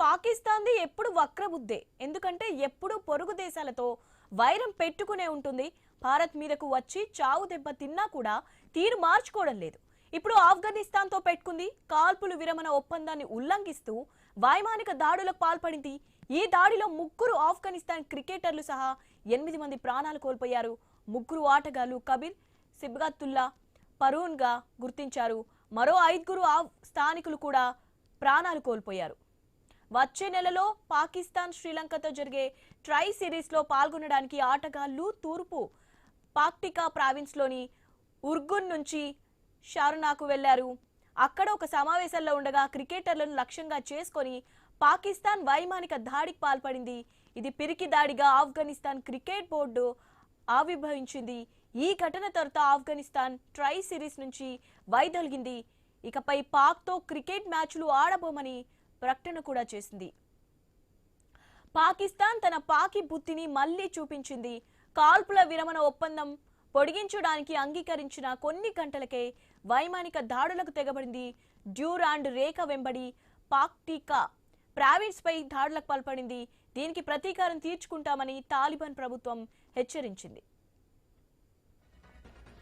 పాకిస్తాన్ది ఎప్పుడు వక్రబుద్ధే. ఎందుకంటే ఎప్పుడు పొరుగు దేశాలతో వైరం పెట్టుకునే ఉంటుంది. భారత్ మీదకు వచ్చి చావు దెబ్బ తిన్నా కూడా తీరు మార్చుకోవడం లేదు. ఇప్పుడు ఆఫ్ఘనిస్తాన్తో పెట్టుకుంది. కాల్పులు విరమణ ఒప్పందాన్ని ఉల్లంఘిస్తూ వైమానిక దాడులకు పాల్పడింది. ఈ దాడిలో 3 ఆఫ్ఘనిస్తాన్ క్రికెటర్లు సహా 8 మంది ప్రాణాలు కోల్పోయారు. 3 ఆటగాళ్లు కబీర్ సిబ్గతుల్లా పరూన్గా గుర్తించారు. మరో 5 స్థానికులు కూడా ప్రాణాలు కోల్పోయారు. వచ్చే నెలలో పాకిస్తాన్ శ్రీలంకతో జరిగే ట్రై సిరీస్లో పాల్గొనడానికి ఆటగాళ్లు తూర్పు పాక్టికా ప్రావిన్స్లోని ఉర్గున్ నుంచి షార్నాకు వెళ్లారు. అక్కడ ఒక సమావేశంలో ఉండగా క్రికెటర్లను లక్ష్యంగా చేసుకొని పాకిస్తాన్ వైమానిక దాడికి పాల్పడింది. ఇది పిరికి దాడిగా ఆఫ్ఘనిస్తాన్ క్రికెట్ బోర్డు ఆవిర్భవించింది. ఈ ఘటన తర్వాత ఆఫ్ఘనిస్తాన్ ట్రై సిరీస్ నుంచి వైదొలిగింది. ఇకపై పాక్తో క్రికెట్ మ్యాచ్లు ఆడబోమని ప్రకటన కూడా చేసింది. పాకిస్తాన్ తన పాకి బుద్ధిని మళ్లీ చూపించింది. కాల్పుల విరమణ ఒప్పందం పొడిగించడానికి అంగీకరించిన కొన్ని గంటలకే వైమానిక దాడులకు తెగబడింది. డ్యూరాండ్ రేఖ వెంబడి పాక్టికా ప్రావిన్స్ పై దాడులకు పాల్పడింది. దీనికి ప్రతీకారం తీర్చుకుంటామని తాలిబాన్ ప్రభుత్వం హెచ్చరించింది.